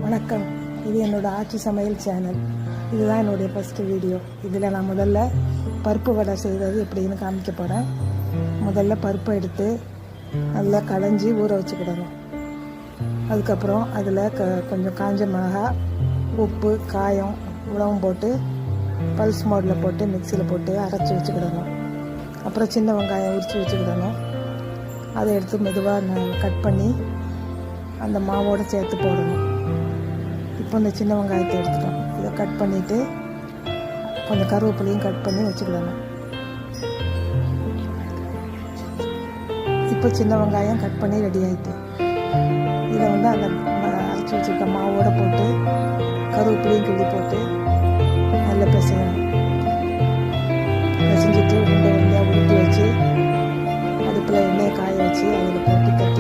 வணக்கம். இது என்னோடய ஆச்சி சமையல் சேனல். இதுதான் என்னுடைய ஃபஸ்ட்டு வீடியோ. இதில் நான் முதல்ல பருப்பு வடை செய்கிறது எப்படின்னு காமிக்க போகிறேன். முதல்ல பருப்பை எடுத்து நல்லா களைஞ்சி ஊற வச்சுக்கிடணும். அதுக்கப்புறம் அதில் கொஞ்சம் காஞ்ச மிளகாய், உப்பு, காயம் உணவும் போட்டு பல்ஸ் மோடில் போட்டு மிக்சியில் போட்டு அரைச்சி வச்சுக்கிடணும். அப்புறம் சின்ன வெங்காயம் உரித்து வச்சுக்கிடணும். அதை எடுத்து மெதுவாக கட் பண்ணி அந்த மாவோடு சேர்த்து போடணும். இப்போ இந்த சின்ன வெங்காயத்தை எடுத்துட்டோம். இதை கட் பண்ணிவிட்டு கொஞ்சம் கருவேப்பிலையும் கட் பண்ணி வச்சுக்கிடணும். இப்போ சின்ன வெங்காயம் கட் பண்ணி ரெடி ஆகிட்டு இதை அந்த அரைச்சி வச்சுருக்க மாவோடு போட்டு கருவேப்பிலையும் கிள்ளி போட்டு நல்லா பிசையணும். பிசைஞ்சிட்டு உருண்டையாக உருட்டி வச்சு அடுப்பில் எண்ணெயை காய வச்சு அதில் போட்டு தட்டி